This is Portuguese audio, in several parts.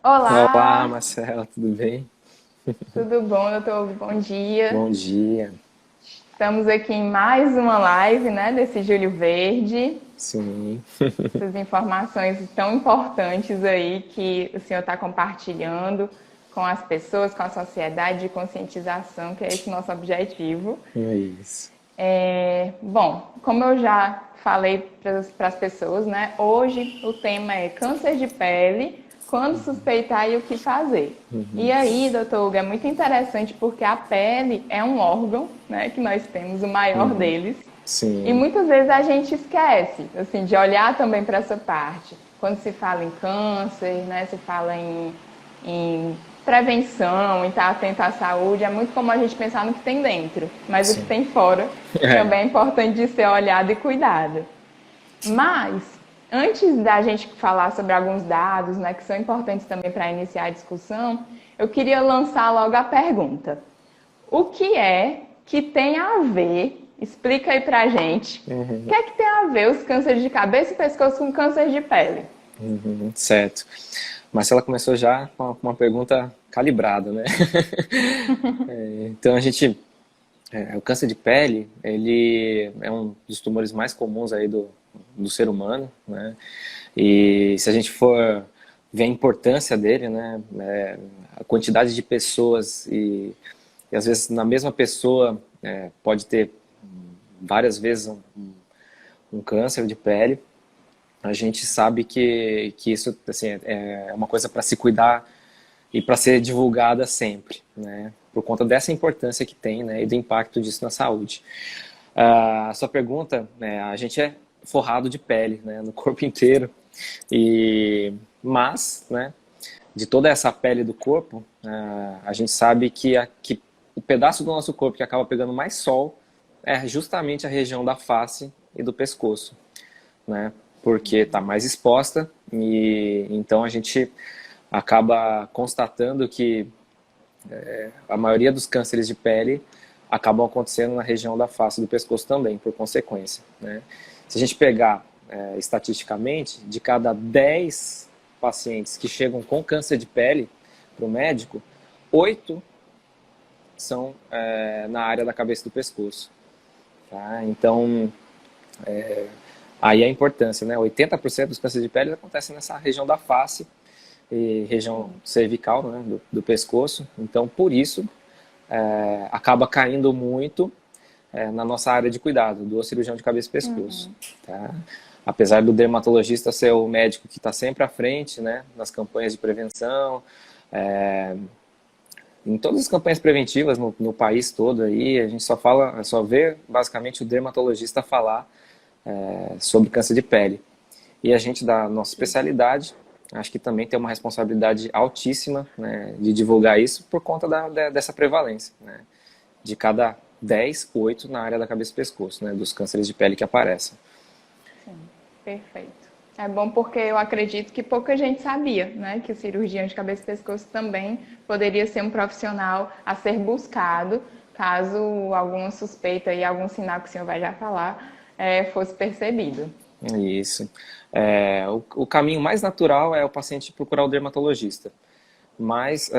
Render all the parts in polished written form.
Olá, Olá, Marcela, tudo bem? tudo bom, doutor? Bom dia. Bom dia. Estamos aqui em mais uma live, né, desse Júlio Verde. Sim, Essas informações tão importantes aí que o senhor está compartilhando com as pessoas, com a sociedade de conscientização, que é esse nosso objetivo. é isso. Bom, como eu já falei para as pessoas, né? Hoje o tema é câncer de pele, quando suspeitar e o que fazer. E aí, doutor Hugo, é muito interessante porque a pele é um órgão, né, que nós temos, o maior deles. E Sim, muitas vezes a gente esquece, assim, de olhar também para essa parte. Quando se fala em câncer, né, se fala em prevenção, em estar atento à saúde, é muito como a gente pensar no que tem dentro, mas o que sim. tem fora É, também é importante de ser olhado e cuidado. Mas, antes da gente falar sobre alguns dados, né, que são importantes também para iniciar a discussão, eu queria lançar logo a pergunta. O que é que tem a ver, explica aí pra gente, o que é que tem a ver os cânceres de cabeça e pescoço com câncer de pele? certo. Marcela começou já com uma pergunta calibrada, né? Então a gente, o câncer de pele, ele é um dos tumores mais comuns aí do ser humano, né? E se a gente for ver a importância dele, né? A quantidade de pessoas e às vezes na mesma pessoa pode ter várias vezes um câncer de pele, a gente sabe que isso assim, é uma coisa para se cuidar e para ser divulgada sempre, né? Por conta dessa importância que tem, né? E do impacto disso na saúde. A sua pergunta, né? A gente é forrado de pele, né? No corpo inteiro. Mas, né? De toda essa pele do corpo, a gente sabe que o pedaço do nosso corpo que acaba pegando mais sol é justamente a região da face e do pescoço, né? Porque está mais exposta e então a gente acaba constatando que a maioria dos cânceres de pele acabam acontecendo na região da face e do pescoço também, por consequência, né? Se a gente pegar estatisticamente, de cada 10 pacientes que chegam com câncer de pele para o médico, 8 são na área da cabeça e do pescoço. Tá? Então, aí a importância, né? 80% dos cânceres de pele acontecem nessa região da face e região cervical, né? do pescoço. Então, por isso, acaba caindo muito na nossa área de cuidado, do cirurgião de cabeça e pescoço. Tá? Apesar do dermatologista ser o médico que está sempre à frente, né? Nas campanhas de prevenção, em todas as campanhas preventivas no país todo aí, a gente só vê basicamente o dermatologista falar sobre câncer de pele. E a gente, da nossa especialidade, acho que também tem uma responsabilidade altíssima, né, de divulgar isso por conta dessa prevalência, né, de cada 10, 8 na área da cabeça e pescoço, né, dos cânceres de pele que aparecem. Sim, perfeito. É bom porque eu acredito que pouca gente sabia, né, que o cirurgião de cabeça e pescoço também poderia ser um profissional a ser buscado caso alguma suspeita e algum sinal que o senhor vai já falar fosse percebido. Isso. O caminho mais natural é o paciente procurar o dermatologista. Mas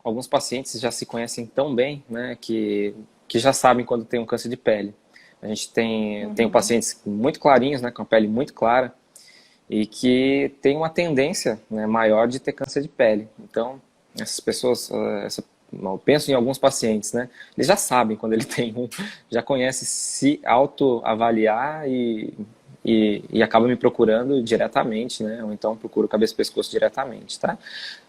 alguns pacientes já se conhecem tão bem, né, que já sabem quando tem um câncer de pele. A gente tem pacientes muito clarinhos, né, com a pele muito clara, e que tem uma tendência, né, maior de ter câncer de pele. Então, essas pessoas, eu penso em alguns pacientes, né, eles já sabem quando ele tem um, já conhece se autoavaliar e acaba me procurando diretamente, né, ou então procura o cabeça e pescoço diretamente, tá?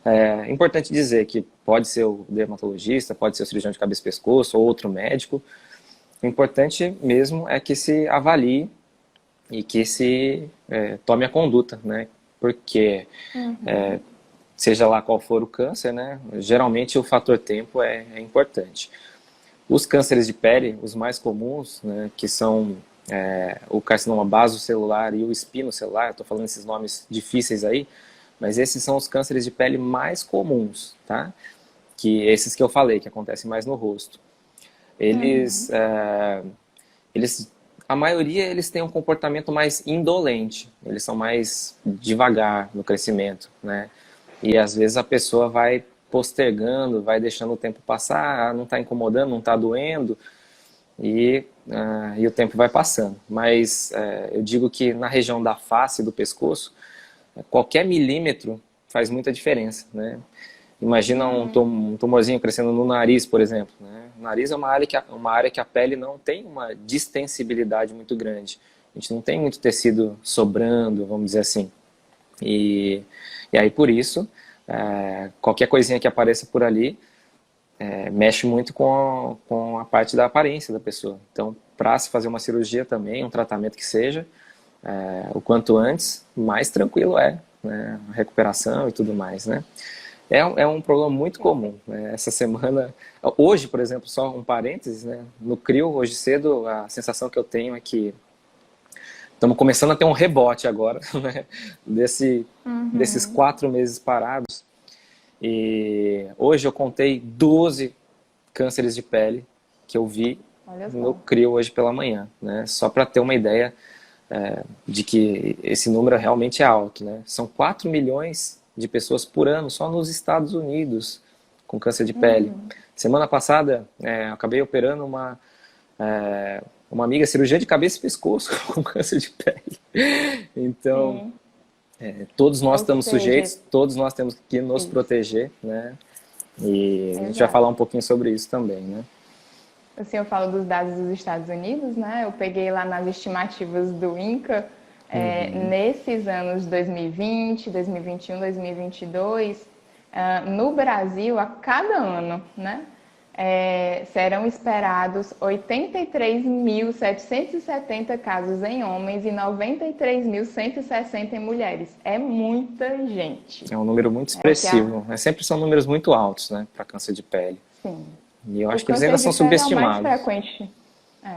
É importante dizer que pode ser o dermatologista, pode ser o cirurgião de cabeça e pescoço ou outro médico. O importante mesmo é que se avalie e que se tome a conduta, né? Porque seja lá qual for o câncer, né? Geralmente o fator tempo é importante. Os cânceres de pele, os mais comuns, né? Que são o carcinoma basocelular e o espinocelular, estou falando esses nomes difíceis aí, mas esses são os cânceres de pele mais comuns, tá? Que esses que eu falei, que acontecem mais no rosto. Eles, eles a maioria eles têm um comportamento mais indolente, eles são mais devagar no crescimento, né? E às vezes a pessoa vai postergando, vai deixando o tempo passar, não está incomodando, não está doendo, e o tempo vai passando. Mas eu digo que na região da face e do pescoço, qualquer milímetro faz muita diferença, né? Imagina um tumorzinho crescendo no nariz, por exemplo, né? O nariz é uma área que a pele não tem uma distensibilidade muito grande. A gente não tem muito tecido sobrando, vamos dizer assim. E aí, por isso, qualquer coisinha que apareça por ali mexe muito com a parte da aparência da pessoa. Então, para se fazer uma cirurgia também, um tratamento que seja, o quanto antes, mais tranquilo né? A recuperação e tudo mais, né? É um problema muito comum, né? Essa semana, hoje, por exemplo, só um parênteses, né? No CRIO, hoje cedo, a sensação que eu tenho é que estamos começando a ter um rebote agora, né? Desses 4 meses parados. E hoje eu contei 12 cânceres de pele que eu vi no CRIO hoje pela manhã, né? Só para ter uma ideia de que esse número realmente é alto, né? São 4 milhões de pessoas por ano só nos Estados Unidos com câncer de pele. Semana passada, acabei operando uma amiga, cirurgia de cabeça e pescoço com câncer de pele. Então, todos nós estamos sujeitos, todos nós temos que nos proteger, né? E a gente vai falar um pouquinho sobre isso também, né? Assim, eu falo dos dados dos Estados Unidos, né? Eu peguei lá nas estimativas do INCA, nesses anos 2020, 2021, 2022, no Brasil, a cada ano, né? Serão esperados 83.770 casos em homens e 93.160 em mulheres. É muita gente. É um número muito expressivo. Sempre são números muito altos, né, para câncer de pele. Sim. E eu acho que eles ainda são subestimados.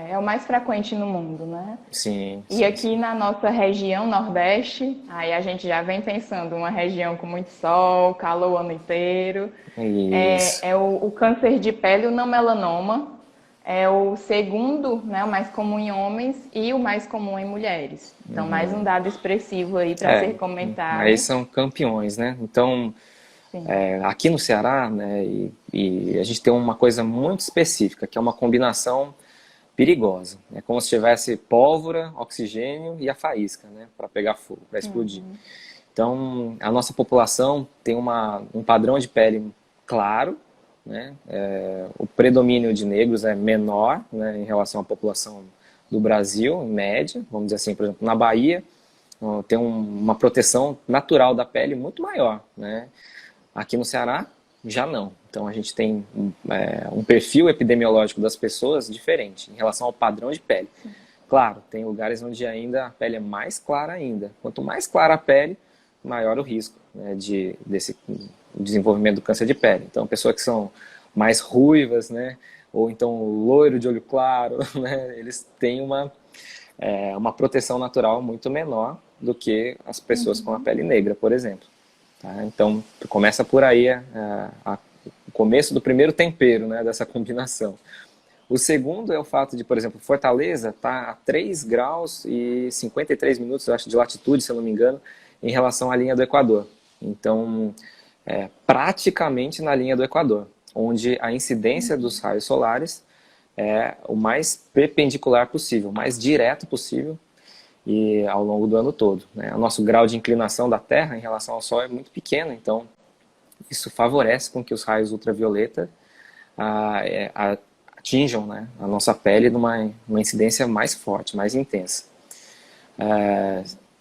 É o mais frequente no mundo, né? Sim. E aqui na nossa região Nordeste, aí a gente já vem pensando uma região com muito sol, calor o ano inteiro. Isso. O câncer de pele, o não melanoma, é o segundo, né, o mais comum em homens e o mais comum em mulheres. Então, mais um dado expressivo aí para ser comentado. Aí são campeões, né? Então, aqui no Ceará, né, e a gente tem uma coisa muito específica, que é uma combinação perigosa. É como se tivesse pólvora, oxigênio e a faísca, né, para pegar fogo, para explodir. Então, a nossa população tem um padrão de pele claro, né? O predomínio de negros é menor, né, em relação à população do Brasil, em média. Vamos dizer assim, por exemplo, na Bahia, tem uma proteção natural da pele muito maior, né? Aqui no Ceará, já não. Então, a gente tem um perfil epidemiológico das pessoas diferente em relação ao padrão de pele. Claro, tem lugares onde ainda a pele é mais clara ainda. Quanto mais clara a pele, maior o risco, né, desse desenvolvimento do câncer de pele. Então, pessoas que são mais ruivas, né, ou então loiro de olho claro, né, eles têm uma proteção natural muito menor do que as pessoas com a pele negra, por exemplo. Tá? Então, começa por aí o começo do primeiro tempero, né, dessa combinação. O segundo é o fato de, por exemplo, Fortaleza está a 3 graus e 53 minutos, eu acho, de latitude, se eu não me engano, em relação à linha do Equador. Então, praticamente na linha do Equador, onde a incidência dos raios solares é o mais perpendicular possível, o mais direto possível, e ao longo do ano todo, né? O nosso grau de inclinação da Terra em relação ao Sol é muito pequeno, então isso favorece com que os raios ultravioleta atinjam, né, a nossa pele numa incidência mais forte, mais intensa.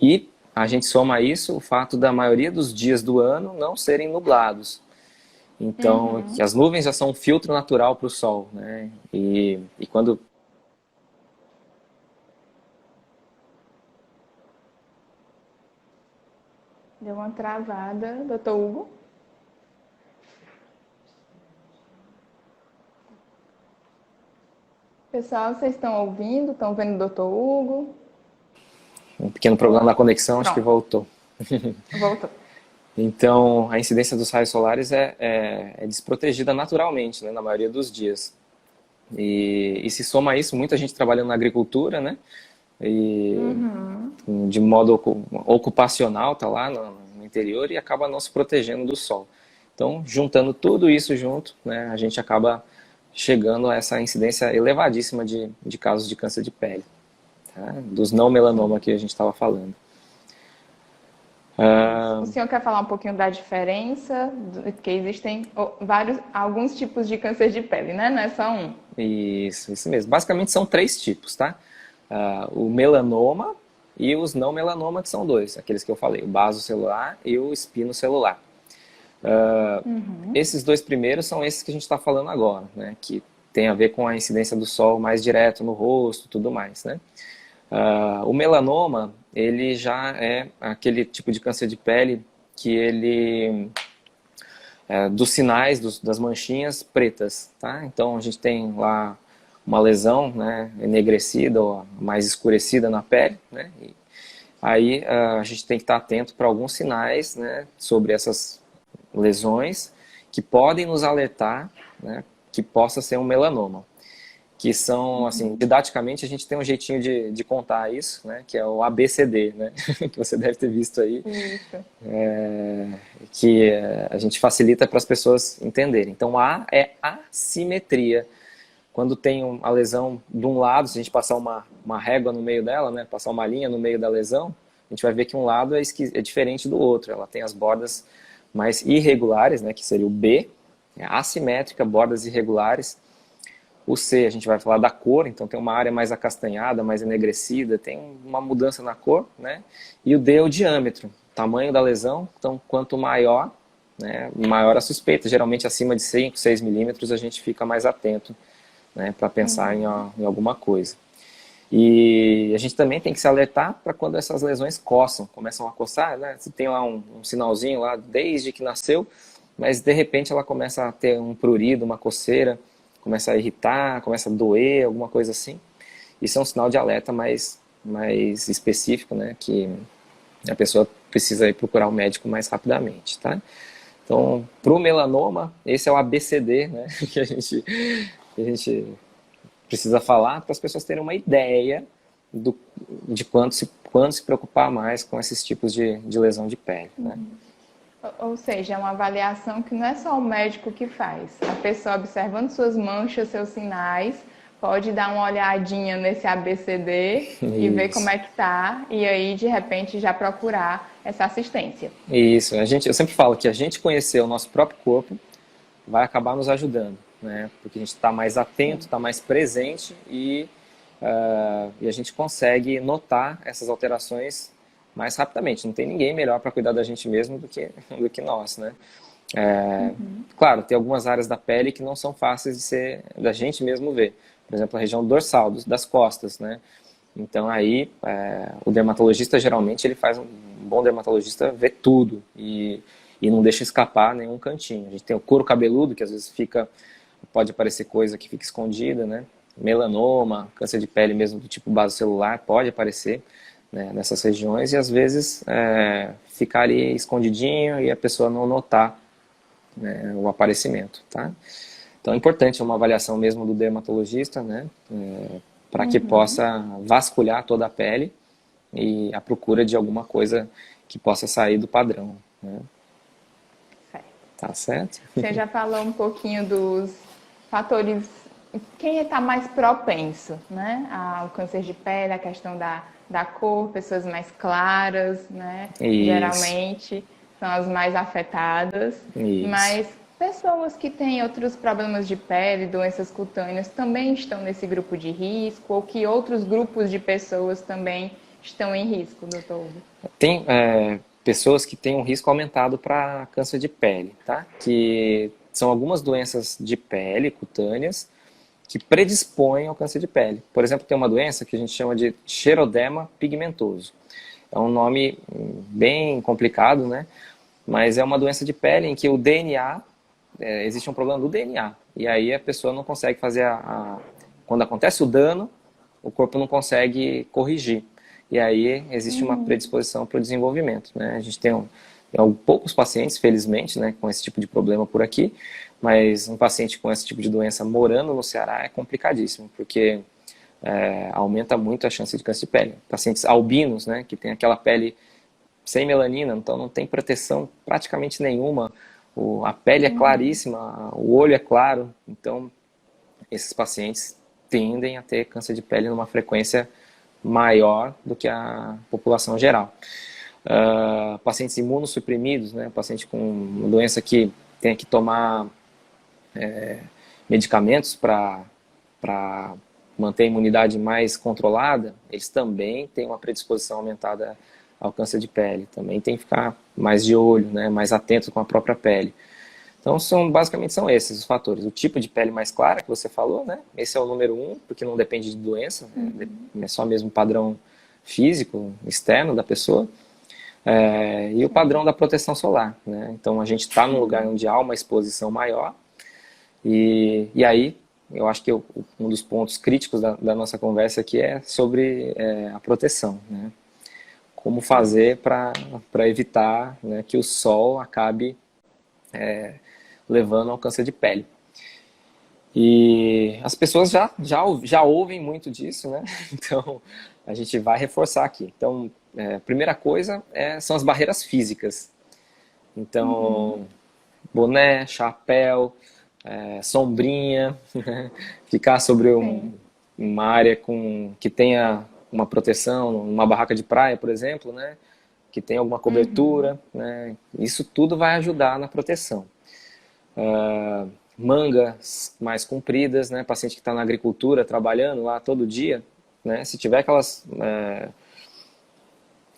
E a gente soma a isso o fato da maioria dos dias do ano não serem nublados. Então, que as nuvens já são um filtro natural para o Sol, né? E quando... Deu uma travada, doutor Hugo. Pessoal, vocês estão ouvindo? Estão vendo o doutor Hugo? Um pequeno problema na conexão, acho que voltou. Voltou. Então, a incidência dos raios solares é desprotegida naturalmente, né, na maioria dos dias. E se soma a isso, muita gente trabalhando na agricultura, né? E de modo ocupacional, tá lá no interior e acaba não se protegendo do sol. Então, juntando tudo isso junto, né, a gente acaba chegando a essa incidência elevadíssima de casos de câncer de pele, tá? Dos não melanoma que a gente estava falando. O senhor quer falar um pouquinho da diferença, que existem alguns tipos de câncer de pele, né? Não é só um. Isso mesmo. Basicamente são 3 tipos, tá? O melanoma e os não melanoma, que são 2, aqueles que eu falei, o basocelular e o espinocelular. Esses 2 primeiros são esses que a gente está falando agora, né? Que tem a ver com a incidência do sol mais direto no rosto e tudo mais, né? O melanoma, ele já é aquele tipo de câncer de pele que ele dos sinais das manchinhas pretas, tá? Então a gente tem lá uma lesão, né, enegrecida ou mais escurecida na pele, né? E aí a gente tem que estar atento para alguns sinais, né, sobre essas lesões que podem nos alertar, né, que possa ser um melanoma. Que são, assim, didaticamente a gente tem um jeitinho de contar isso, né, que é o ABCD, né, que você deve ter visto aí, que a gente facilita para as pessoas entenderem. Então, A é assimetria. Quando tem a lesão de um lado, se a gente passar uma régua no meio dela, né, passar uma linha no meio da lesão, a gente vai ver que um lado é diferente do outro. Ela tem as bordas mais irregulares, né, que seria o B, é assimétrica, bordas irregulares. O C, a gente vai falar da cor, então tem uma área mais acastanhada, mais enegrecida, tem uma mudança na cor, né? E o D é o diâmetro, tamanho da lesão, então quanto maior, né, maior a suspeita. Geralmente acima de 5, 6 milímetros a gente fica mais atento, né, para pensar em alguma coisa. E a gente também tem que se alertar para quando essas lesões coçam, começam a coçar, né? Você tem lá um sinalzinho lá desde que nasceu, mas de repente ela começa a ter um prurido, uma coceira, começa a irritar, começa a doer, alguma coisa assim. Isso é um sinal de alerta mais específico, né, que a pessoa precisa ir procurar o médico mais rapidamente, tá? Então, para o melanoma, esse é o ABCD, né, que a gente precisa falar para as pessoas terem uma ideia de quando se preocupar mais com esses tipos de lesão de pele, né? Ou seja, é uma avaliação que não é só o médico que faz. A pessoa observando suas manchas, seus sinais, pode dar uma olhadinha nesse ABCD e ver como é que tá, e aí de repente já procurar essa assistência. Isso, eu sempre falo que a gente conhecer o nosso próprio corpo vai acabar nos ajudando, né? Porque a gente está mais atento, está mais presente e a gente consegue notar essas alterações mais rapidamente. Não tem ninguém melhor para cuidar da gente mesmo do que nós, né? Claro, tem algumas áreas da pele que não são fáceis da gente mesmo ver. Por exemplo, a região dorsal, das costas, né? Então aí, o dermatologista geralmente, um bom dermatologista vê tudo e não deixa escapar nenhum cantinho. A gente tem o couro cabeludo, que às vezes pode aparecer coisa que fica escondida, né? Melanoma, câncer de pele mesmo do tipo basocelular pode aparecer, né, nessas regiões e às vezes ficar ali escondidinho e a pessoa não notar, né, o aparecimento, tá? Então é importante uma avaliação mesmo do dermatologista, né, para que possa vasculhar toda a pele e a procura de alguma coisa que possa sair do padrão, né? Tá certo? Você já falou um pouquinho dos fatores, quem está mais propenso, né, ao câncer de pele, a questão da cor, pessoas mais claras, né? Isso. Geralmente são as mais afetadas. Isso. Mas pessoas que têm outros problemas de pele, doenças cutâneas, também estão nesse grupo de risco? Ou que outros grupos de pessoas também estão em risco, doutor Hugo? Tem pessoas que têm um risco aumentado para câncer de pele, tá? Que são algumas doenças de pele cutâneas que predispõem ao câncer de pele. Por exemplo, tem uma doença que a gente chama de xeroderma pigmentoso. É um nome bem complicado, né? Mas é uma doença de pele em que o DNA, existe um problema do DNA. E aí a pessoa não consegue fazer quando acontece o dano, o corpo não consegue corrigir. E aí existe uma predisposição para o desenvolvimento, né? A gente tem poucos pacientes, felizmente, né, com esse tipo de problema por aqui, mas um paciente com esse tipo de doença morando no Ceará é complicadíssimo, porque aumenta muito a chance de câncer de pele. Pacientes albinos, né, que tem aquela pele sem melanina, então não tem proteção praticamente nenhuma. A pele é claríssima, o olho é claro, então esses pacientes tendem a ter câncer de pele numa frequência maior do que a população geral. Pacientes imunossuprimidos, né, paciente com uma doença que tem que tomar medicamentos para manter a imunidade mais controlada, eles também têm uma predisposição aumentada ao câncer de pele. Também tem que ficar mais de olho, né, mais atento com a própria pele. Então, basicamente são esses os fatores. O tipo de pele mais clara que você falou, né? Esse é o número 1, porque não depende de doença, é só mesmo padrão físico, externo da pessoa. E o padrão da proteção solar, né? Então, a gente está num lugar onde há uma exposição maior. E aí, eu acho que um dos pontos críticos da nossa conversa aqui é sobre a proteção, né? Como fazer para evitar, né, que o sol acabe levando ao câncer de pele. E as pessoas já ouvem muito disso, né? Então, a gente vai reforçar aqui. Então, a primeira coisa são as barreiras físicas. Então, boné, chapéu, sombrinha, ficar sobre uma área que tenha uma proteção, uma barraca de praia, por exemplo, né? Que tenha alguma cobertura, né? Isso tudo vai ajudar na proteção. Mangas mais compridas, né? Paciente que está na agricultura, trabalhando lá todo dia, né? Se tiver aquelas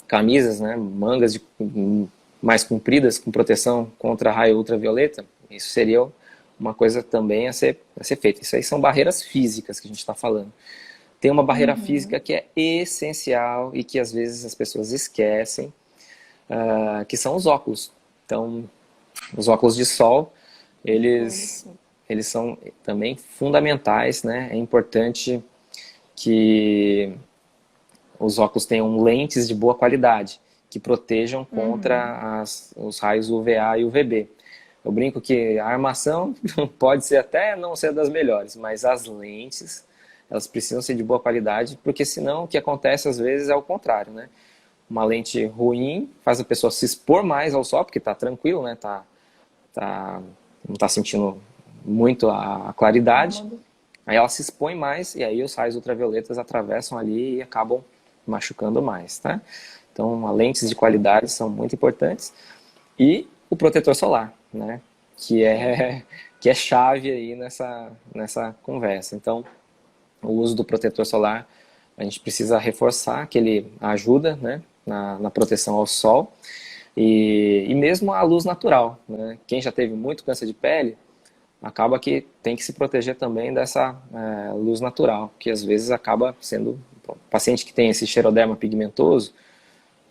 camisas, né? Mangas mais compridas, com proteção contra raio ultravioleta, isso seria uma coisa também a ser feita. Isso aí são barreiras físicas que a gente está falando. Tem uma barreira física que é essencial e que às vezes as pessoas esquecem, que são os óculos. Então, os óculos de sol, eles são também fundamentais, né? É importante que os óculos tenham lentes de boa qualidade, que protejam contra os raios UVA e UVB. Eu brinco que a armação pode ser até não ser das melhores, mas as lentes, elas precisam ser de boa qualidade, porque senão o que acontece às vezes é o contrário, né? Uma lente ruim faz a pessoa se expor mais ao sol, porque está tranquilo, né? Não está sentindo muito a claridade. Aí ela se expõe mais e aí os raios ultravioletas atravessam ali e acabam machucando mais, tá? Então, as lentes de qualidade são muito importantes. E o protetor solar, né? Que é chave aí nessa conversa. Então, o uso do protetor solar, a gente precisa reforçar que ele ajuda, né, na proteção ao sol e mesmo à luz natural, né? Quem já teve muito câncer de pele, acaba que tem que se proteger também dessa luz natural, que às vezes acaba sendo... O paciente que tem esse xeroderma pigmentoso,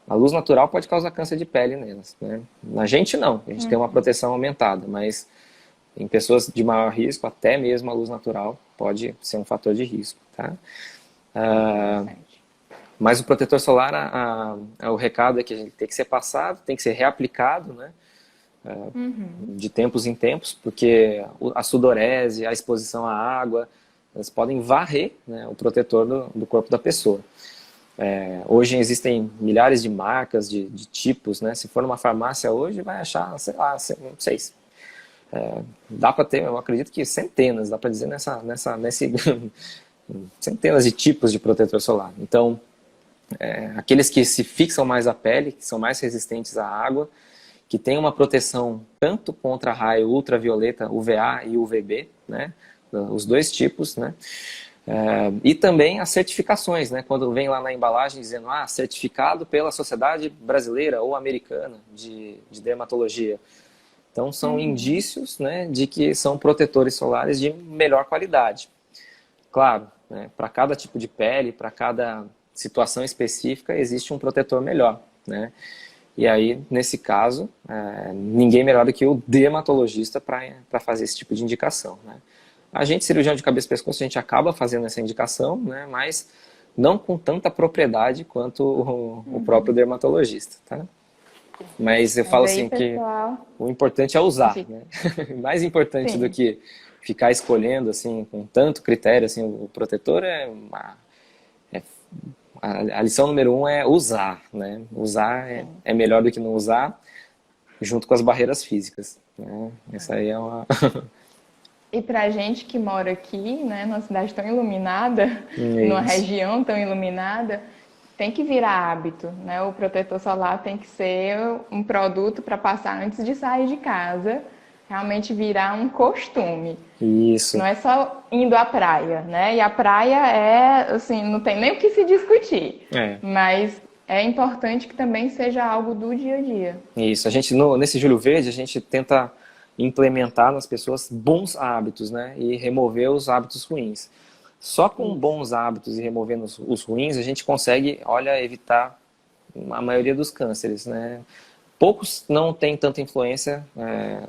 a luz natural pode causar câncer de pele nelas, né? Na gente não, a gente tem uma proteção aumentada, mas em pessoas de maior risco, até mesmo a luz natural pode ser um fator de risco, tá? Mas o protetor solar, o recado é que a gente tem que ser passado, tem que ser reaplicado, né? De tempos em tempos, porque a sudorese, a exposição à água, elas podem varrer, né, o protetor do corpo da pessoa. Hoje existem milhares de marcas, de tipos, né? Se for numa farmácia hoje, vai achar, sei lá, não sei. Dá para ter, eu acredito que centenas, dá para dizer nesse centenas de tipos de protetor solar. Então, aqueles que se fixam mais à pele, que são mais resistentes à água, que tem uma proteção tanto contra raio ultravioleta, UVA e UVB, né? Os dois tipos, né? E também as certificações, né? Quando vem lá na embalagem dizendo certificado pela Sociedade Brasileira ou Americana de Dermatologia. Então são indícios, né, de que são protetores solares de melhor qualidade. Claro, né, para cada tipo de pele, para cada situação específica, existe um protetor melhor, né? E aí, nesse caso, ninguém melhor do que o dermatologista para fazer esse tipo de indicação, né? A gente, cirurgião de cabeça e pescoço, a gente acaba fazendo essa indicação, né? Mas não com tanta propriedade quanto o próprio dermatologista, tá? Mas eu falo assim pessoal, que o importante é usar, né? Mais importante do que ficar escolhendo assim com tanto critério assim o protetor a lição número 1 é usar, né? Usar é melhor do que não usar, junto com as barreiras físicas, né? Essa aí é uma... E pra gente que mora aqui, né, numa cidade tão iluminada, numa Isso. região tão iluminada, tem que virar hábito, né? O protetor solar tem que ser um produto para passar antes de sair de casa, realmente virar um costume. Isso. Não é só indo à praia, né? E a praia é, assim, não tem nem o que se discutir. É. Mas é importante que também seja algo do dia a dia. Isso. A gente, nesse Julho Verde, a gente tenta implementar nas pessoas bons hábitos, né? E remover os hábitos ruins. Só com bons hábitos e removendo os ruins, a gente consegue, olha, evitar a maioria dos cânceres, né? Poucos não têm tanta influência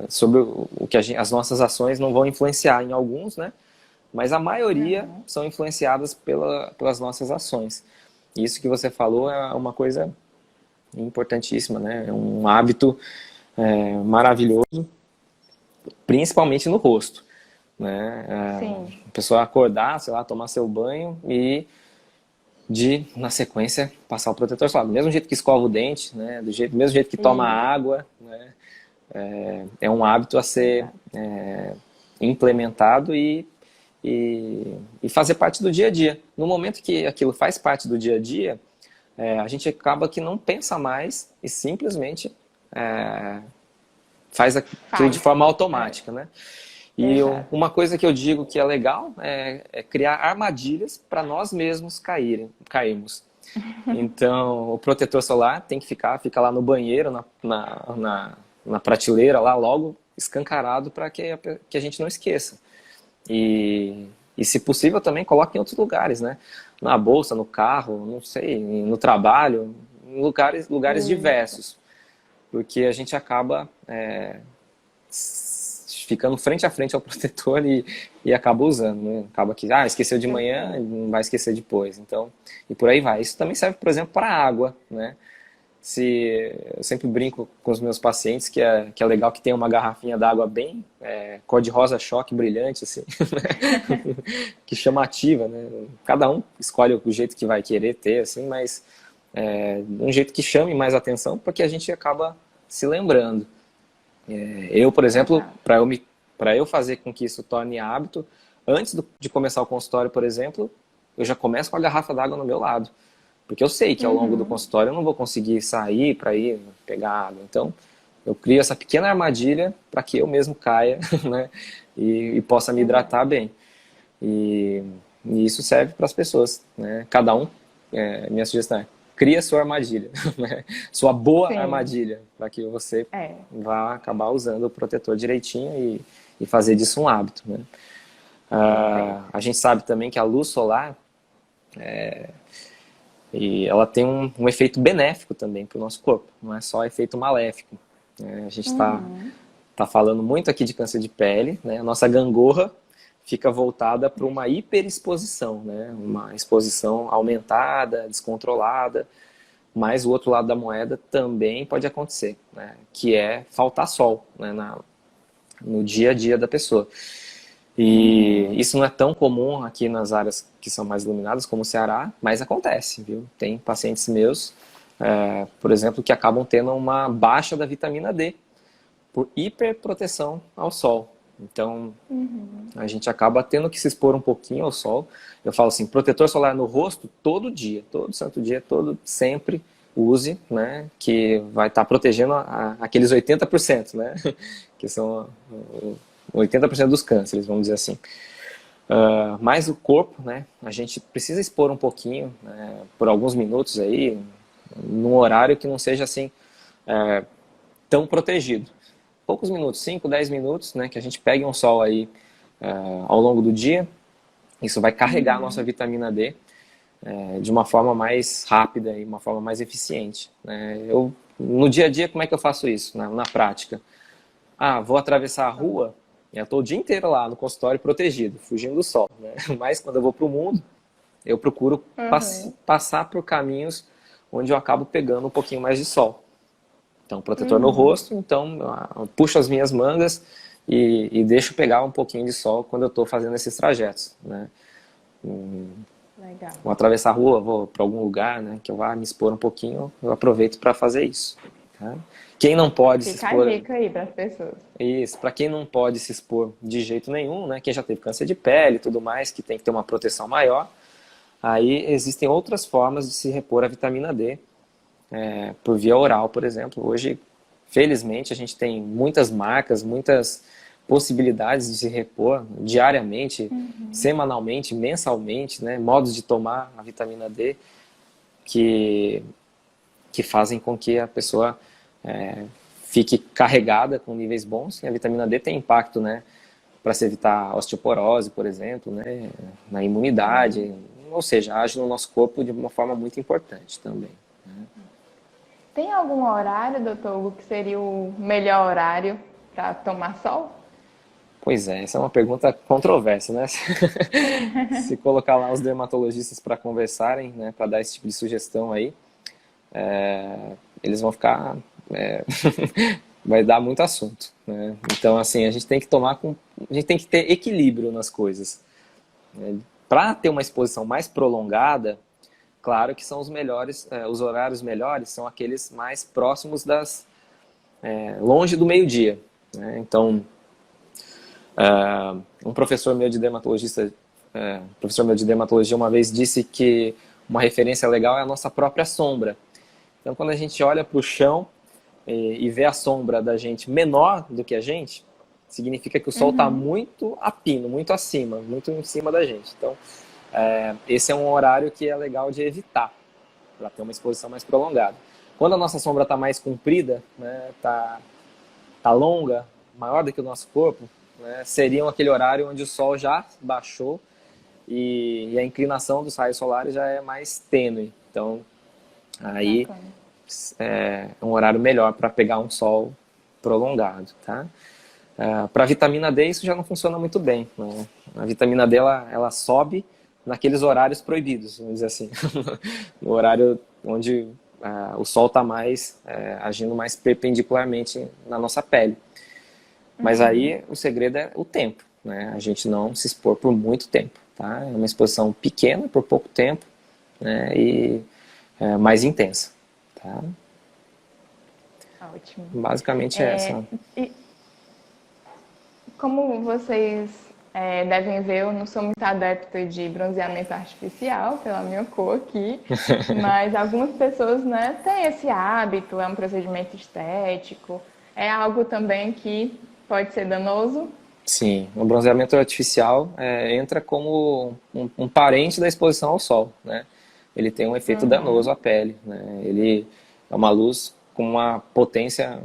sobre o que as nossas ações não vão influenciar em alguns, né? Mas a maioria são influenciadas pelas nossas ações. Isso que você falou é uma coisa importantíssima, né? É um hábito maravilhoso, principalmente no rosto, né? Sim. A pessoa acordar, sei lá, tomar seu banho e na sequência, passar o protetor solar. Do mesmo jeito que escova o dente, né? Do mesmo jeito que toma água, né? É um hábito a ser implementado e fazer parte do dia a dia. No momento que aquilo faz parte do dia a dia, a gente acaba que não pensa mais e simplesmente faz aquilo de forma automática, né? E uma coisa que eu digo que é legal é criar armadilhas para nós mesmos cairmos. Então, o protetor solar tem que fica lá no banheiro, na prateleira, lá logo escancarado para que a gente não esqueça. E se possível também coloque em outros lugares, né? Na bolsa, no carro, não sei, no trabalho, em lugares diversos. Porque a gente acaba ficando frente a frente ao protetor e acaba usando, né? Acaba que, esqueceu de manhã, não vai esquecer depois. Então, e por aí vai. Isso também serve, por exemplo, para a água, né? Eu sempre brinco com os meus pacientes que é legal que tenha uma garrafinha d'água bem cor-de-rosa choque, brilhante, assim, que chamativa, né? Cada um escolhe o jeito que vai querer ter, assim, mas um jeito que chame mais atenção, porque a gente acaba se lembrando. Eu, por exemplo, para eu fazer com que isso torne hábito, antes de começar o consultório, por exemplo, eu já começo com a garrafa d'água no meu lado. Porque eu sei que ao longo do consultório eu não vou conseguir sair para ir pegar água. Então, eu crio essa pequena armadilha para que eu mesmo caia, né? E possa me hidratar bem. E isso serve para as pessoas, né? Cada um, minha sugestão é, cria sua armadilha, né? Sua boa armadilha, para que você vá acabar usando o protetor direitinho e fazer disso um hábito, né? A gente sabe também que a luz solar e ela tem um efeito benéfico também para o nosso corpo, não é só efeito maléfico. A gente está falando muito aqui de câncer de pele, né? A nossa gangorra fica voltada para uma hiperexposição, né? Uma exposição aumentada, descontrolada, mas o outro lado da moeda também pode acontecer, né? Que é faltar sol, né? No dia a dia da pessoa. E isso não é tão comum aqui nas áreas que são mais iluminadas, como o Ceará, mas acontece, viu? Tem pacientes meus, por exemplo, que acabam tendo uma baixa da vitamina D por hiperproteção ao sol. Então, a gente acaba tendo que se expor um pouquinho ao sol. Eu falo assim, protetor solar no rosto todo dia, todo santo dia, sempre use, né? Que vai estar protegendo aqueles 80%, né? Que são 80% dos cânceres, vamos dizer assim. Mas o corpo, né, a gente precisa expor um pouquinho, por alguns minutos aí, num horário que não seja assim tão protegido. Poucos minutos, 5, 10 minutos, né, que a gente pegue um sol aí ao longo do dia. Isso vai carregar a nossa vitamina D de uma forma mais rápida e uma forma mais eficiente, né? No dia a dia, como é que eu faço isso, na prática? Vou atravessar a rua, eu estou o dia inteiro lá no consultório protegido, fugindo do sol, né? Mas quando eu vou para o mundo, eu procuro passar por caminhos onde eu acabo pegando um pouquinho mais de sol. Então, protetor no rosto, então eu puxo as minhas mangas e deixo pegar um pouquinho de sol quando eu estou fazendo esses trajetos, né? Legal. Vou atravessar a rua, vou para algum lugar, né, que eu vá me expor um pouquinho, eu aproveito para fazer isso. Tá? Quem não pode se Fica a expor... dica aí para as pessoas. Isso, para quem não pode se expor de jeito nenhum, né, quem já teve câncer de pele e tudo mais, que tem que ter uma proteção maior, aí existem outras formas de se repor a vitamina D, por via oral, por exemplo. Hoje, felizmente, a gente tem muitas marcas, muitas possibilidades de se repor diariamente, semanalmente, mensalmente, né, modos de tomar a vitamina D que fazem com que a pessoa fique carregada com níveis bons. E a vitamina D tem impacto, né, para se evitar osteoporose, por exemplo, né, na imunidade, ou seja, age no nosso corpo de uma forma muito importante também. Né? Tem algum horário, doutor Hugo, que seria o melhor horário para tomar sol? Pois é, essa é uma pergunta controversa, né? Se colocar lá os dermatologistas para conversarem, né, para dar esse tipo de sugestão aí, eles vão ficar... vai dar muito assunto, né? Então, assim, a gente tem que a gente tem que ter equilíbrio nas coisas. Para ter uma exposição mais prolongada, claro que são os melhores, os horários melhores são aqueles mais próximos longe do meio-dia, né? Então, um professor meu de dermatologia uma vez disse que uma referência legal é a nossa própria sombra. Então, quando a gente olha para o chão e vê a sombra da gente menor do que a gente, significa que o sol está muito a pino, muito acima, muito em cima da gente. Então, esse é um horário que é legal de evitar, para ter uma exposição mais prolongada. Quando a nossa sombra está mais comprida, né, tá longa, maior do que o nosso corpo, né, seria aquele horário onde o sol já baixou e a inclinação dos raios solares já é mais tênue. Então, aí é um horário melhor para pegar um sol prolongado, tá? Para a vitamina D isso já não funciona muito bem, né? A vitamina D ela sobe naqueles horários proibidos, vamos dizer assim, no horário onde o sol está agindo mais perpendicularmente na nossa pele. Mas aí o segredo é o tempo, né? A gente não se expor por muito tempo, tá? É uma exposição pequena por pouco tempo, né? E mais intensa, tá? Ótimo. Basicamente é essa. E como vocês devem ver, eu não sou muito adepta de bronzeamento artificial, pela minha cor aqui, mas algumas pessoas, né, têm esse hábito, é um procedimento estético, é algo também que pode ser danoso? Sim, o bronzeamento artificial entra como um parente da exposição ao sol, né? Ele tem um efeito danoso à pele, né? Ele é uma luz com uma potência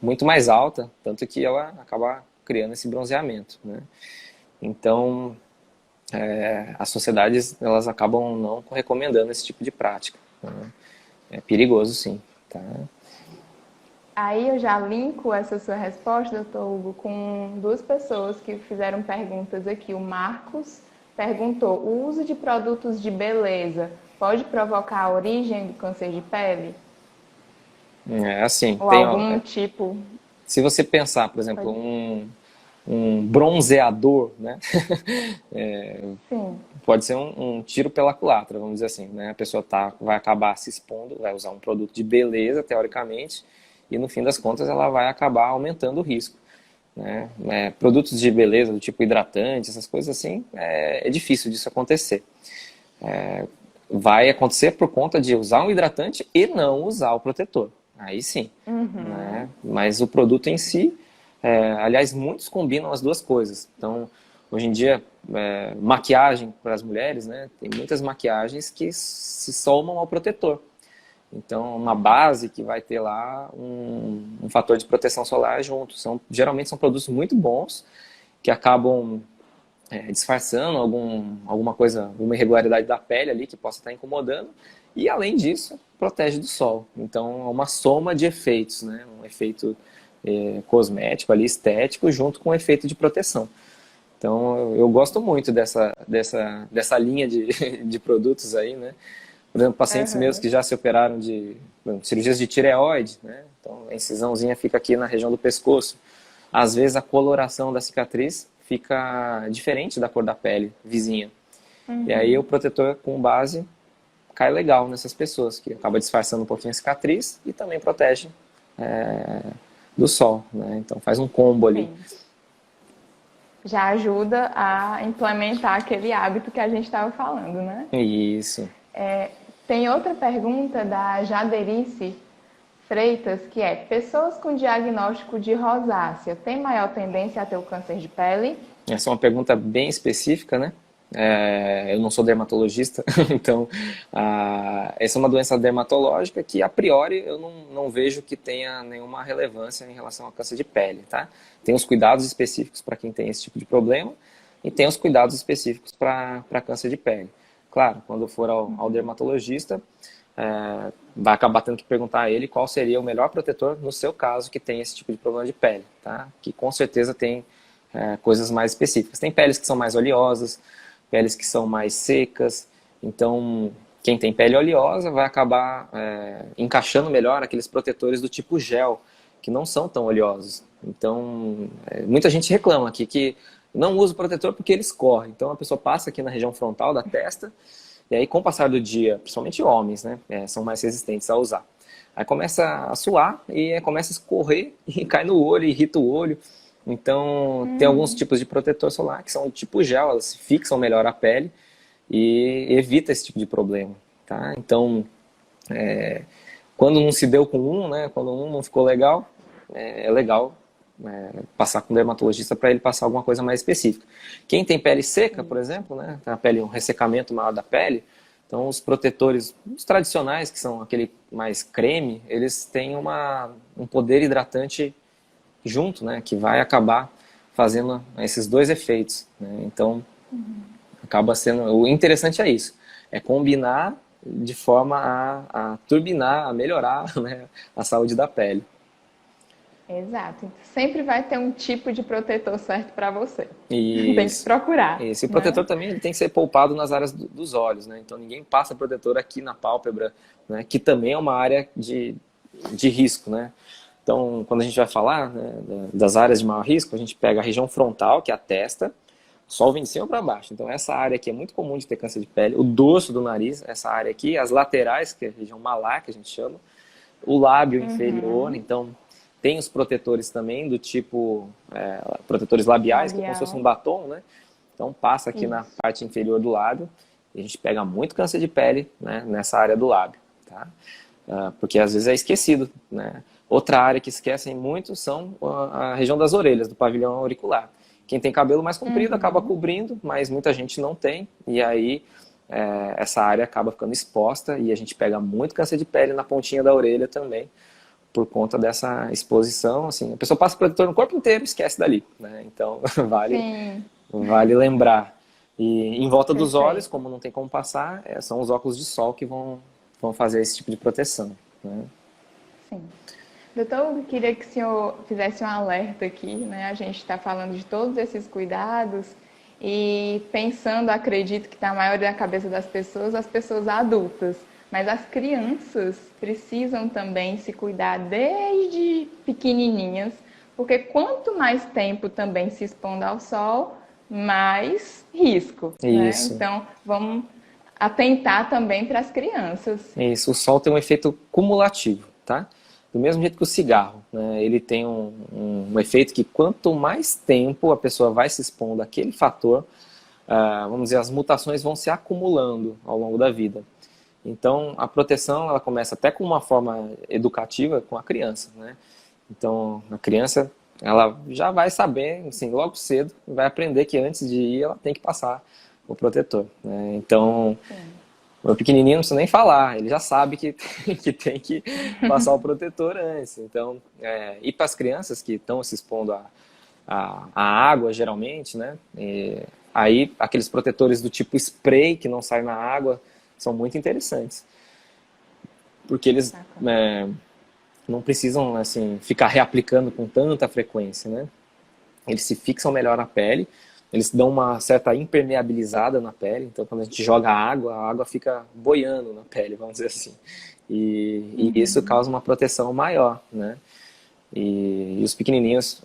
muito mais alta, tanto que ela acaba criando esse bronzeamento, né? Então, as sociedades elas acabam não recomendando esse tipo de prática, né? É perigoso, sim, tá? Aí eu já linko essa sua resposta, doutor Hugo, com duas pessoas que fizeram perguntas aqui. O Marcos perguntou: o uso de produtos de beleza pode provocar a origem do câncer de pele? Assim, Ou algum tipo? se você pensar, por exemplo, Pode... um bronzeador, né? Sim. Pode ser um tiro pela culatra, vamos dizer assim, né? A pessoa vai acabar se expondo, vai usar um produto de beleza, teoricamente, e no fim das contas ela vai acabar aumentando o risco, né? Produtos de beleza, do tipo hidratante, essas coisas assim, é difícil disso acontecer. Vai acontecer por conta de usar um hidratante e não usar o protetor. Aí sim, né? Mas o produto em si, aliás, muitos combinam as duas coisas. Então, hoje em dia, maquiagem para as mulheres, né? Tem muitas maquiagens que se somam ao protetor. Então, uma base que vai ter lá um fator de proteção solar junto. Geralmente são produtos muito bons que acabam disfarçando alguma coisa, alguma irregularidade da pele ali que possa estar incomodando. E, além disso, protege do sol. Então, é uma soma de efeitos, né? Um efeito cosmético ali, estético, junto com o efeito de proteção. Então, eu gosto muito dessa linha de produtos aí, né? Por exemplo, pacientes meus que já se operaram de cirurgias de tireoide, né? Então, a incisãozinha fica aqui na região do pescoço. Às vezes, a coloração da cicatriz fica diferente da cor da pele vizinha. E aí o protetor com base cai legal nessas pessoas, que acaba disfarçando um pouquinho a cicatriz e também protege do sol, né? Então faz um combo ali. Sim. Já ajuda a implementar aquele hábito que a gente estava falando, né? Isso. Tem outra pergunta da Jaderice Freitas, que é: pessoas com diagnóstico de rosácea têm maior tendência a ter o câncer de pele? Essa é uma pergunta bem específica, né? Eu não sou dermatologista, então essa é uma doença dermatológica que a priori eu não vejo que tenha nenhuma relevância em relação ao câncer de pele, tá? Tem os cuidados específicos para quem tem esse tipo de problema e tem os cuidados específicos para câncer de pele. Claro, quando for ao dermatologista, vai acabar tendo que perguntar a ele qual seria o melhor protetor no seu caso que tem esse tipo de problema de pele, tá? Que com certeza tem coisas mais específicas. Tem peles que são mais oleosas, peles que são mais secas, então quem tem pele oleosa vai acabar encaixando melhor aqueles protetores do tipo gel, que não são tão oleosos. Então, muita gente reclama aqui que não usa o protetor porque ele escorre. Então a pessoa passa aqui na região frontal da testa, e aí com o passar do dia, principalmente homens, né, são mais resistentes a usar. Aí começa a suar e começa a escorrer e cai no olho, irrita o olho. Então, tem alguns tipos de protetor solar que são tipo gel, elas fixam melhor a pele e evita esse tipo de problema, tá? Então, quando não se deu com um, né, quando um não ficou legal, é legal passar com um dermatologista para ele passar alguma coisa mais específica. Quem tem pele seca, por exemplo, né, tem a pele, um ressecamento maior da pele, então os protetores, os tradicionais, que são aquele mais creme, eles têm um poder hidratante junto, né, que vai acabar fazendo esses dois efeitos, né? Então acaba sendo, o interessante é isso, é combinar de forma a turbinar, a melhorar, né, a saúde da pele. Exato. Sempre vai ter um tipo de protetor certo para você. Tem que Isso. procurar, Esse né? protetor também ele tem que ser poupado nas áreas dos olhos, né? Então ninguém passa protetor aqui na pálpebra, né, que também é uma área de risco, né? Então, quando a gente vai falar, né, das áreas de maior risco, a gente pega a região frontal, que é a testa, só vem de cima para baixo. Então, essa área aqui é muito comum de ter câncer de pele. O dorso do nariz, essa área aqui, as laterais, que é a região malar, que a gente chama, o lábio inferior. Então, tem os protetores também, do tipo, protetores labiais, que é como se fosse um batom, né? Então, passa aqui na parte inferior do lábio, e a gente pega muito câncer de pele, né, nessa área do lábio, tá? Porque às vezes é esquecido, né? Outra área que esquecem muito são a região das orelhas, do pavilhão auricular. Quem tem cabelo mais comprido acaba cobrindo, mas muita gente não tem, e aí essa área acaba ficando exposta e a gente pega muito câncer de pele na pontinha da orelha também, por conta dessa exposição. Assim, a pessoa passa protetor no corpo inteiro e esquece dali, né? Então vale lembrar. E em volta dos olhos, como não tem como passar, são os óculos de sol que vão fazer esse tipo de proteção, né? Sim. Doutor, eu queria que o senhor fizesse um alerta aqui, né? A gente está falando de todos esses cuidados e pensando, acredito que na maioria da cabeça das pessoas, as pessoas adultas. Mas as crianças precisam também se cuidar desde pequenininhas, porque quanto mais tempo também se expondo ao sol, mais risco, né? Isso. Então, vamos atentar também para as crianças. Isso, o sol tem um efeito cumulativo, tá? Do mesmo jeito que o cigarro, né? Ele tem um efeito que quanto mais tempo a pessoa vai se expondo àquele fator, vamos dizer, as mutações vão se acumulando ao longo da vida. Então, a proteção, ela começa até com uma forma educativa com a criança, né? Então, a criança, ela já vai saber, assim, logo cedo, vai aprender que antes de ir, ela tem que passar o protetor, né? Então, o pequenininho não precisa nem falar, ele já sabe que tem que passar o protetor antes. Então, e para as crianças que estão se expondo à água, geralmente, né? Aí, aqueles protetores do tipo spray, que não saem na água, são muito interessantes. Porque eles não precisam, assim, ficar reaplicando com tanta frequência, né? Eles se fixam melhor na pele, eles dão uma certa impermeabilizada na pele, então quando a gente joga água, a água fica boiando na pele, vamos dizer assim. E isso causa uma proteção maior, né? E os pequenininhos,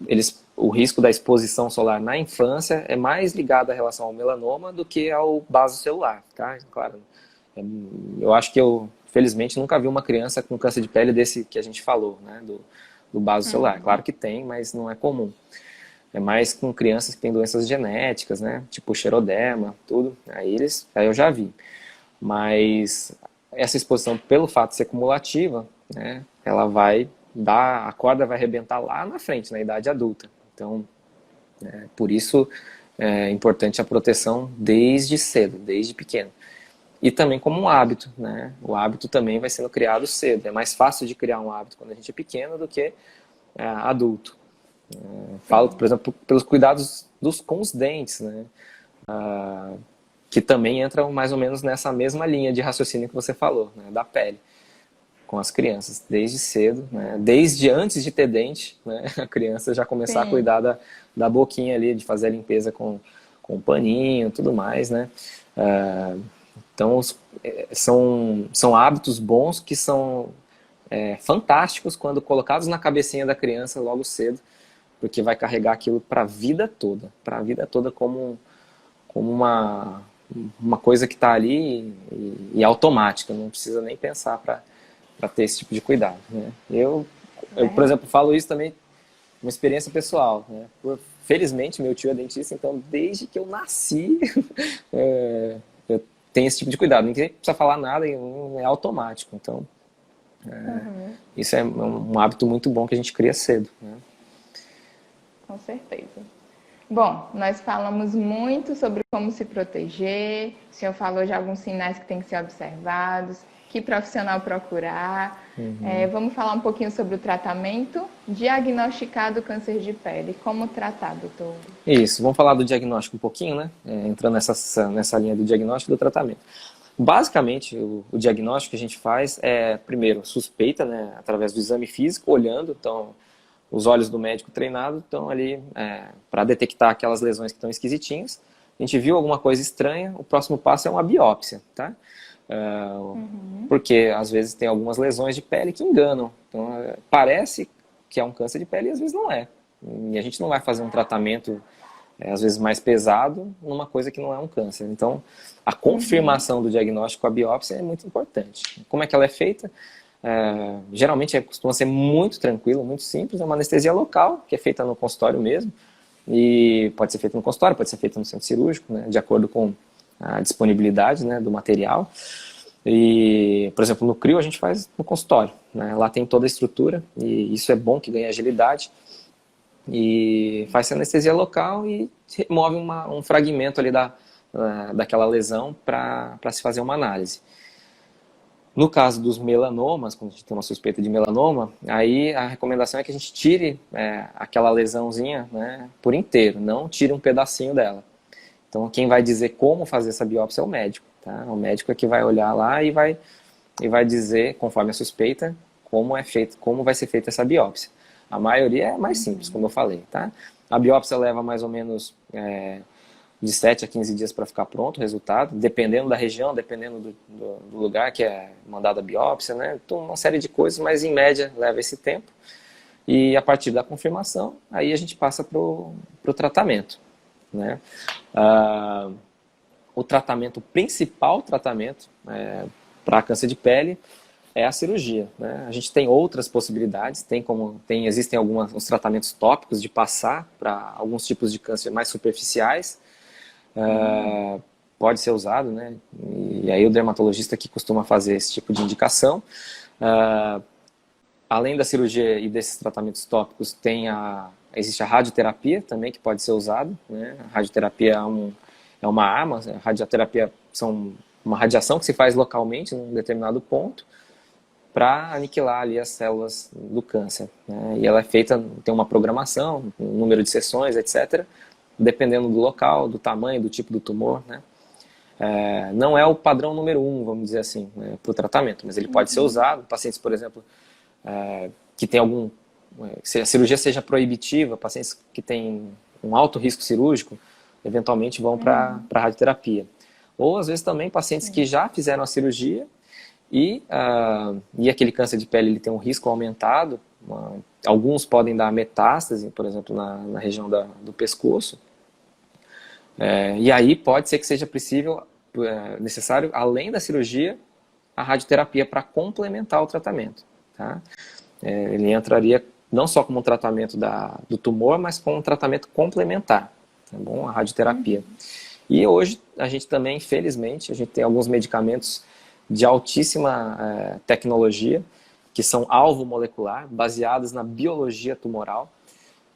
eles o risco da exposição solar na infância é mais ligado à relação ao melanoma do que ao vaso celular, tá? Claro, eu acho que eu, felizmente, nunca vi uma criança com câncer de pele desse que a gente falou, né? Do vaso celular. Claro que tem, mas não é comum. É mais com crianças que têm doenças genéticas, né? Tipo xeroderma, tudo. Aí eu já vi. Mas essa exposição, pelo fato de ser cumulativa, né? Ela vai dar, a corda vai arrebentar lá na frente, na idade adulta. Então, por isso é importante a proteção desde cedo, desde pequeno. E também como um hábito, né? O hábito também vai sendo criado cedo. É mais fácil de criar um hábito quando a gente é pequeno do que adulto. Falo, por exemplo, pelos cuidados com os dentes, né? Que também entram mais ou menos nessa mesma linha de raciocínio que você falou, né? Da pele, com as crianças, desde cedo, né? Desde antes de ter dente, né? A criança já começar a cuidar da boquinha ali, de fazer a limpeza com um paninho, tudo mais, né? Então, são hábitos bons que são fantásticos quando colocados na cabecinha da criança logo cedo, porque vai carregar aquilo para a vida toda como uma coisa que está ali e automática, não precisa nem pensar para ter esse tipo de cuidado, né? Eu, por exemplo, falo isso também, uma experiência pessoal, né? Felizmente, meu tio é dentista, então desde que eu nasci, eu tenho esse tipo de cuidado. Ninguém precisa falar nada, é automático. Então, isso é um hábito muito bom que a gente cria cedo, né? Com certeza. Bom, nós falamos muito sobre como se proteger, o senhor falou de alguns sinais que têm que ser observados, que profissional procurar. Vamos falar um pouquinho sobre o tratamento, diagnosticar do câncer de pele. Como tratar, doutor? Isso, vamos falar do diagnóstico um pouquinho, né? Entrando nessa linha do diagnóstico e do tratamento. Basicamente, o diagnóstico que a gente faz é, primeiro, suspeita, né? Através do exame físico, olhando, então os olhos do médico treinado estão ali para detectar aquelas lesões que estão esquisitinhas. A gente viu alguma coisa estranha, o próximo passo é uma biópsia, tá? Porque às vezes tem algumas lesões de pele que enganam. Então, parece que é um câncer de pele e às vezes não é. E a gente não vai fazer um tratamento, às vezes mais pesado, numa coisa que não é um câncer. Então, a confirmação do diagnóstico com a biópsia é muito importante. Como é que ela é feita? Geralmente costuma ser muito tranquilo, muito simples. É uma anestesia local, que é feita no consultório mesmo. E pode ser feita no consultório, pode ser feita no centro cirúrgico, né, de acordo com a disponibilidade, né, do material. E, por exemplo, no CRIO a gente faz no consultório, né? Lá tem toda a estrutura e isso é bom, que ganha agilidade. E faz anestesia local e remove um fragmento ali daquela lesão para se fazer uma análise. No caso dos melanomas, quando a gente tem uma suspeita de melanoma, aí a recomendação é que a gente tire aquela lesãozinha, né, por inteiro, não tire um pedacinho dela. Então, quem vai dizer como fazer essa biópsia é o médico, tá? O médico é que vai olhar lá e vai dizer, conforme a suspeita, como vai ser feita essa biópsia. A maioria é mais simples, como eu falei, tá? A biópsia leva mais ou menos de 7 a 15 dias para ficar pronto o resultado, dependendo da região, dependendo do lugar que é mandada a biópsia, né? Então, uma série de coisas, mas em média leva esse tempo. E a partir da confirmação, aí a gente passa para o tratamento, né? O principal tratamento para câncer de pele é a cirurgia, né? A gente tem outras possibilidades, existem alguns tratamentos tópicos de passar para alguns tipos de câncer mais superficiais, pode ser usado, né? E aí o dermatologista que costuma fazer esse tipo de indicação. Além da cirurgia e desses tratamentos tópicos, existe a radioterapia também, que pode ser usado, né? A radioterapia é uma arma, a radioterapia são uma radiação que se faz localmente num determinado ponto para aniquilar ali as células do câncer, né? E ela é feita, tem uma programação, um número de sessões, etc., dependendo do local, do tamanho, do tipo do tumor, né? Não é o padrão número 1, vamos dizer assim, né, para o tratamento, mas ele pode ser usado. Pacientes, por exemplo, que tem se a cirurgia seja proibitiva, pacientes que têm um alto risco cirúrgico, eventualmente vão para a radioterapia. Ou, às vezes, também pacientes que já fizeram a cirurgia e aquele câncer de pele ele tem um risco aumentado, alguns podem dar metástase, por exemplo, na região do pescoço. E aí pode ser que seja necessário, além da cirurgia, a radioterapia para complementar o tratamento. Tá? Ele entraria não só como um tratamento do tumor, mas como um tratamento complementar, tá bom? A radioterapia. E hoje a gente também, infelizmente, a gente tem alguns medicamentos de altíssima tecnologia, que são alvo molecular, baseados na biologia tumoral,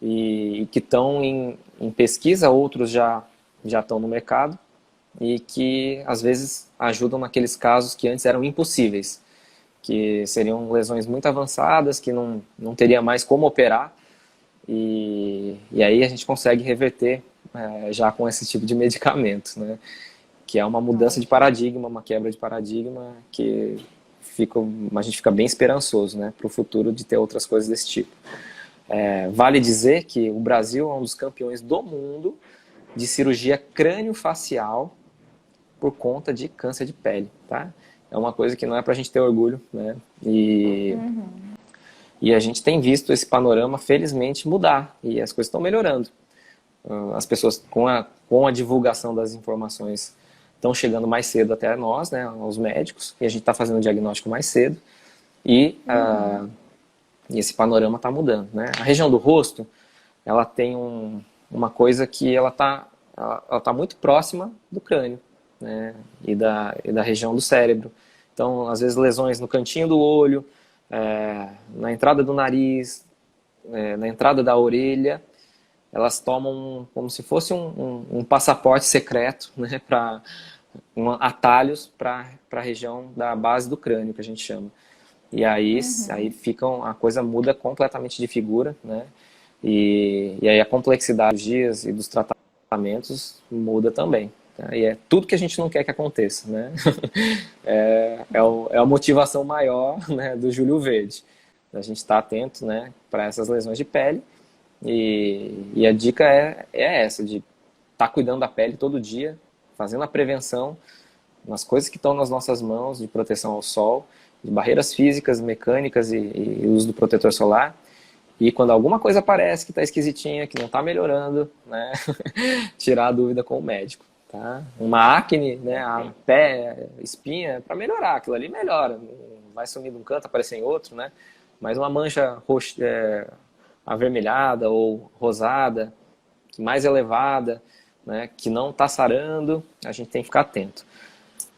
e que estão em pesquisa, outros já estão no mercado, e que às vezes ajudam naqueles casos que antes eram impossíveis, que seriam lesões muito avançadas, que não teria mais como operar, e aí a gente consegue reverter já com esse tipo de medicamento, né? Que é uma mudança de paradigma, uma quebra de paradigma, que a gente fica bem esperançoso, né, para o futuro de ter outras coisas desse tipo. Vale dizer que o Brasil é um dos campeões do mundo de cirurgia crânio-facial por conta de câncer de pele, tá? É uma coisa que não é pra gente ter orgulho, né? E a gente tem visto esse panorama, felizmente, mudar, e as coisas estão melhorando. As pessoas, com a divulgação das informações, estão chegando mais cedo até nós, né, aos médicos, e a gente está fazendo o diagnóstico mais cedo, e esse panorama está mudando, né? A região do rosto, ela tem uma coisa que ela tá muito próxima do crânio, né, e da região do cérebro. Então, às vezes, lesões no cantinho do olho, na entrada do nariz, na entrada da orelha, elas tomam como se fosse um passaporte secreto, né, atalhos para a região da base do crânio, que a gente chama. E aí a coisa muda completamente de figura, né? E aí a complexidade dos dias e dos tratamentos muda também. Tá? E é tudo que a gente não quer que aconteça, né? É a motivação maior, né, do Júlio Verde. A gente está atento, né, para essas lesões de pele. E a dica é essa, de estar cuidando da pele todo dia, fazendo a prevenção nas coisas que estão nas nossas mãos, de proteção ao sol, de barreiras físicas, mecânicas e uso do protetor solar. E quando alguma coisa aparece que está esquisitinha, que não está melhorando, né, tirar a dúvida com o médico. Tá? Uma acne, né, a pé, espinha, para melhorar, aquilo ali melhora. Vai sumir de um canto, aparecer em outro, né? Mas uma mancha avermelhada ou rosada, mais elevada, né, que não está sarando, a gente tem que ficar atento.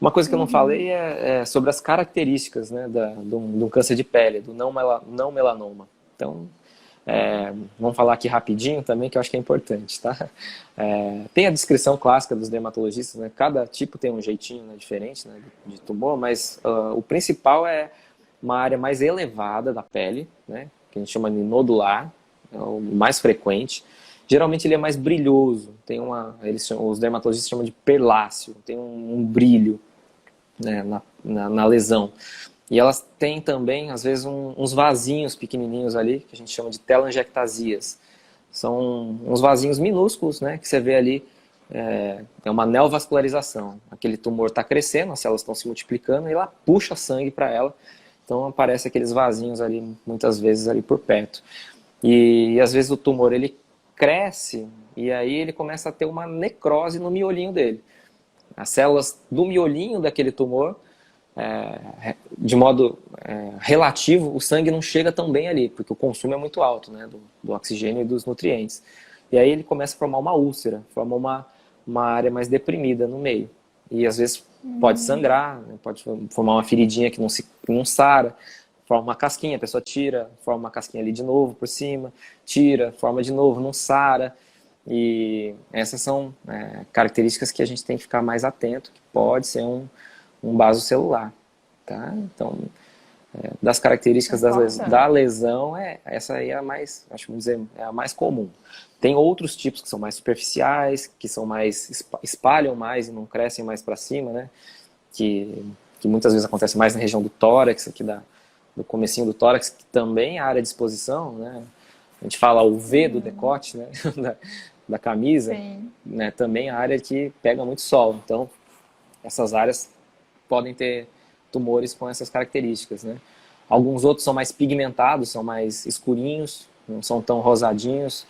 Uma coisa que eu não falei é sobre as características, né, do câncer de pele, do não melanoma. Então, vamos falar aqui rapidinho também, que eu acho que é importante, tá? Tem a descrição clássica dos dermatologistas, né? Cada tipo tem um jeitinho, né, diferente, né, de tumor, mas o principal é uma área mais elevada da pele, né, que a gente chama de nodular, é o mais frequente. Geralmente ele é mais brilhoso, os dermatologistas chamam de perláceo, tem um brilho, né, na lesão. E elas têm também, às vezes, uns vasinhos pequenininhos ali, que a gente chama de telangiectasias. São uns vasinhos minúsculos, né, que você vê ali, é uma neovascularização. Aquele tumor está crescendo, as células estão se multiplicando, e ela puxa sangue para ela. Então aparece aqueles vasinhos ali, muitas vezes, ali por perto. E às vezes o tumor, ele cresce, e aí ele começa a ter uma necrose no miolinho dele. As células do miolinho daquele tumor, de modo relativo, o sangue não chega tão bem ali, porque o consumo é muito alto, né, do oxigênio e dos nutrientes. E aí ele começa a formar uma úlcera, forma uma área mais deprimida no meio. E às vezes pode sangrar, né, pode formar uma feridinha que não sara, forma uma casquinha, a pessoa tira, forma uma casquinha ali de novo por cima, tira, forma de novo, não sara. E essas são características que a gente tem que ficar mais atento, que pode ser um vaso celular, tá? Então, das características da lesão, essa aí é a mais, acho que vamos dizer, é a mais comum. Tem outros tipos que são mais superficiais, que são mais, espalham mais e não crescem mais para cima, né? Que muitas vezes acontece mais na região do tórax, aqui do comecinho do tórax, que também é a área de exposição, né? A gente fala o V do decote, né? da camisa, né? Também é a área que pega muito sol. Então, essas áreas podem ter tumores com essas características, né? Alguns outros são mais pigmentados, são mais escurinhos, não são tão rosadinhos.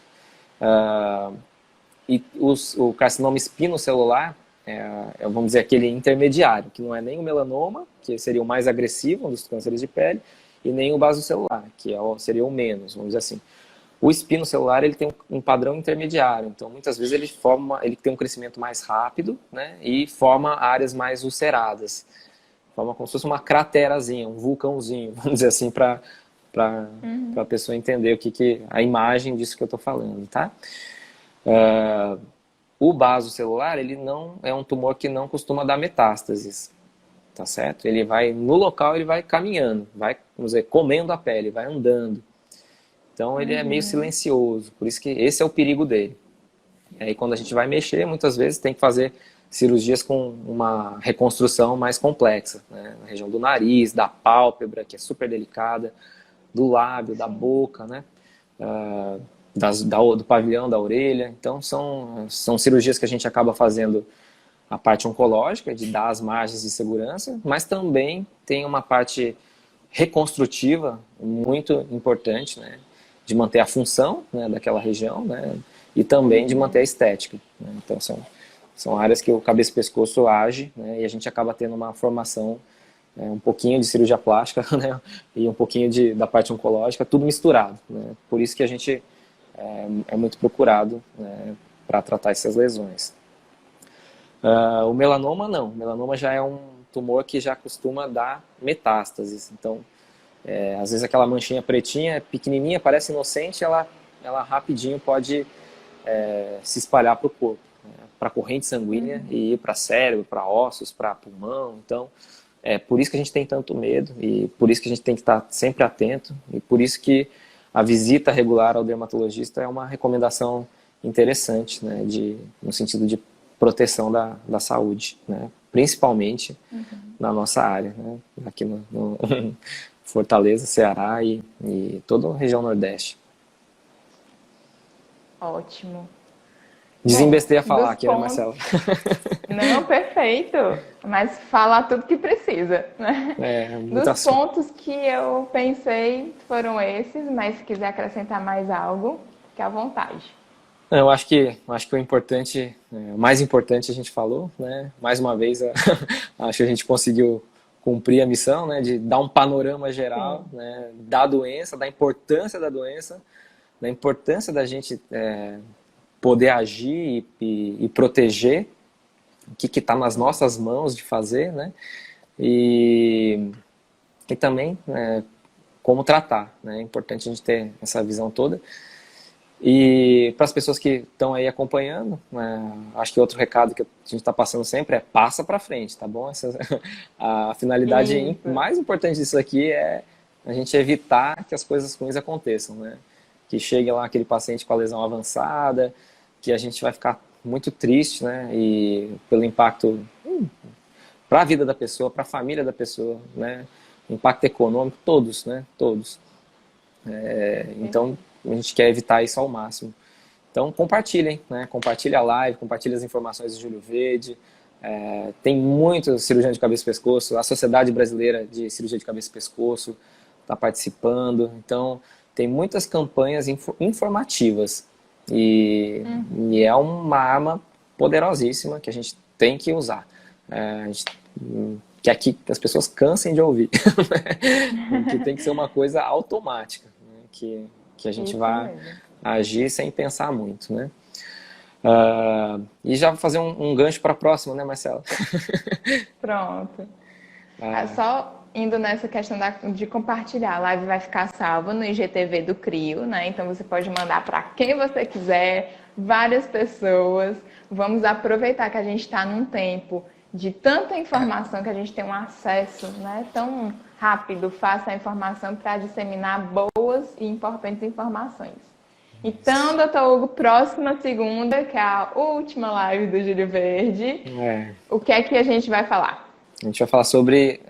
E o carcinoma espinocelular vamos dizer, aquele intermediário, que não é nem o melanoma, que seria o mais agressivo, um dos cânceres de pele, e nem o basocelular, que seria o menos, vamos dizer assim. O espinocelular, ele tem um padrão intermediário, então muitas vezes ele tem um crescimento mais rápido, né, e forma áreas mais ulceradas. Forma como se fosse uma craterazinha, um vulcãozinho, vamos dizer assim, para a pessoa entender a imagem disso que eu estou falando, tá? O basocelular, ele não é um tumor que não costuma dar metástases, tá certo? Ele vai, no local, ele vai caminhando, vai, vamos dizer, comendo a pele, vai andando. Então, ele é meio silencioso, por isso que esse é o perigo dele. E aí, quando a gente vai mexer, muitas vezes tem que fazer cirurgias com uma reconstrução mais complexa, né? Na região do nariz, da pálpebra, que é super delicada, do lábio, da boca, né? Do pavilhão, da orelha. Então, são cirurgias que a gente acaba fazendo a parte oncológica, de dar as margens de segurança, mas também tem uma parte reconstrutiva muito importante, né? De manter a função, né, daquela região, né? E também de manter a estética, né? Então, são áreas que o cabeça e pescoço age, né? E a gente acaba tendo uma formação, um pouquinho de cirurgia plástica, né? E um pouquinho da parte oncológica, tudo misturado, né? Por isso que a gente é muito procurado, né, para tratar essas lesões. O melanoma não. O melanoma já é um tumor que já costuma dar metástases. Então, às vezes aquela manchinha pretinha, pequenininha, parece inocente, ela rapidinho pode se espalhar para o corpo, né, para a corrente sanguínea e ir para cérebro, para ossos, para pulmão. Então, é por isso que a gente tem tanto medo e por isso que a gente tem que estar sempre atento e por isso que a visita regular ao dermatologista é uma recomendação interessante, né, no sentido de proteção da saúde, né, principalmente na nossa área, né, aqui no Fortaleza, Ceará e toda a região Nordeste. Ótimo. Desembestei a falar aqui, né, Marcela? Não, perfeito. Mas fala tudo que precisa, né? Dos pontos que eu pensei foram esses, mas se quiser acrescentar mais algo, fique à vontade. Eu acho que o importante, o mais importante a gente falou, né? Mais uma vez, acho que a gente conseguiu cumprir a missão, né? De dar um panorama geral, né, da doença, da importância da doença, da importância da gente poder agir e proteger o que está nas nossas mãos de fazer, né? E também como tratar, né? É importante a gente ter essa visão toda. E para as pessoas que estão aí acompanhando, acho que outro recado que a gente está passando sempre é passa para frente, tá bom? A finalidade mais importante disso aqui é a gente evitar que as coisas ruins aconteçam, né? Que chegue lá aquele paciente com a lesão avançada, que a gente vai ficar muito triste, né? E pelo impacto para a vida da pessoa, para a família da pessoa, né? Impacto econômico, todos, né? Todos. Então, a gente quer evitar isso ao máximo. Então, compartilhem, né? Compartilhe a live, compartilhe as informações do Júlio Verde. Tem muito cirurgião de cabeça e pescoço. A Sociedade Brasileira de Cirurgia de Cabeça e Pescoço está participando. Então, tem muitas campanhas informativas. E é uma arma poderosíssima que a gente tem que usar. A gente quer que as pessoas cansem de ouvir. Que tem que ser uma coisa automática, né? Que a gente vai agir sem pensar muito, né? E já vou fazer um gancho para a próxima, né, Marcela? Pronto. Só indo nessa questão de compartilhar, a live vai ficar salva no IGTV do CRIO, né? Então você pode mandar para quem você quiser, várias pessoas. Vamos aproveitar que a gente está num tempo de tanta informação que a gente tem um acesso, né, tão rápido, fácil à informação para disseminar boas e importantes informações. Então, doutor Hugo, próxima segunda, que é a última live do Júlio Verde, o que é que a gente vai falar? A gente vai falar sobre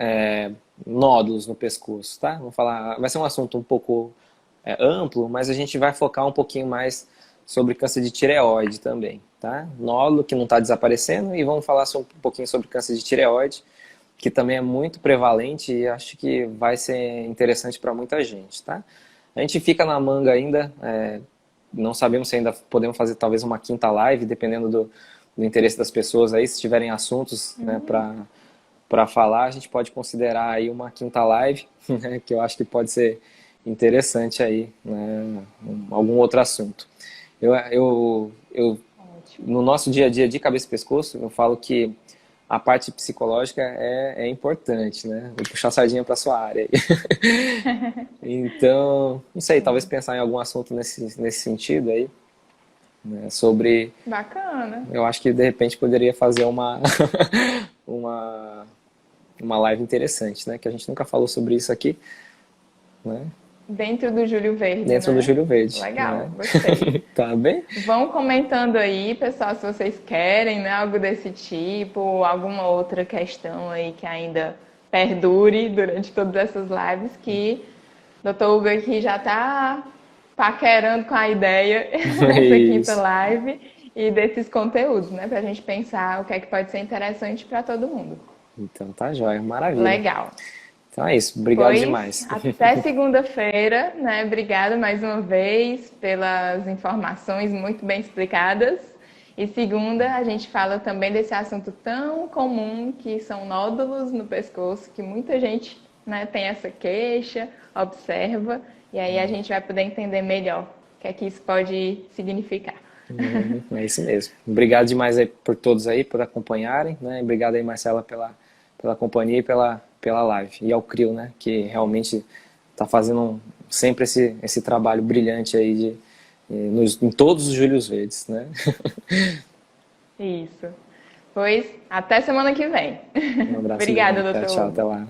nódulos no pescoço, tá? Vai ser um assunto um pouco amplo, mas a gente vai focar um pouquinho mais sobre câncer de tireoide também, tá? Nódulo que não está desaparecendo e vamos falar um pouquinho sobre câncer de tireoide, que também é muito prevalente e acho que vai ser interessante para muita gente, tá? A gente fica na manga ainda, não sabemos se ainda podemos fazer talvez uma quinta live, dependendo do interesse das pessoas aí, se tiverem assuntos, né, para falar, a gente pode considerar aí uma quinta live, né, que eu acho que pode ser interessante aí, né, algum outro assunto. No nosso dia a dia de cabeça e pescoço, eu falo que a parte psicológica é importante, né? Vou puxar a sardinha para sua área aí. Então, não sei, talvez pensar em algum assunto nesse sentido aí, né? Sobre... Bacana. Eu acho que de repente poderia fazer uma live interessante, né? Que a gente nunca falou sobre isso aqui, né? Dentro do Júlio Verde, Dentro né? do Júlio Verde. Legal, Né? gostei. Tá bem? Vão comentando aí, pessoal, se vocês querem, né, algo desse tipo, ou alguma outra questão aí que ainda perdure durante todas essas lives, que o Dr. Hugo aqui já está paquerando com a ideia dessa quinta live e desses conteúdos, né, para a gente pensar o que é que pode ser interessante para todo mundo. Então tá jóia, maravilha. Legal. Então é isso, obrigado demais. Até segunda-feira, né? Obrigada mais uma vez pelas informações muito bem explicadas. E segunda, a gente fala também desse assunto tão comum que são nódulos no pescoço, que muita gente, né, tem essa queixa, observa, e aí a gente vai poder entender melhor o que é que isso pode significar. É isso mesmo. Obrigado demais aí por todos aí, por acompanharem, né? Obrigado aí, Marcela, pela companhia e pela live. E ao CRIO, né? Que realmente está fazendo sempre esse trabalho brilhante aí em todos os Júlios Verdes, né? Isso. Pois, até semana que vem. Um abraço. Obrigada, doutor. Tchau, até lá.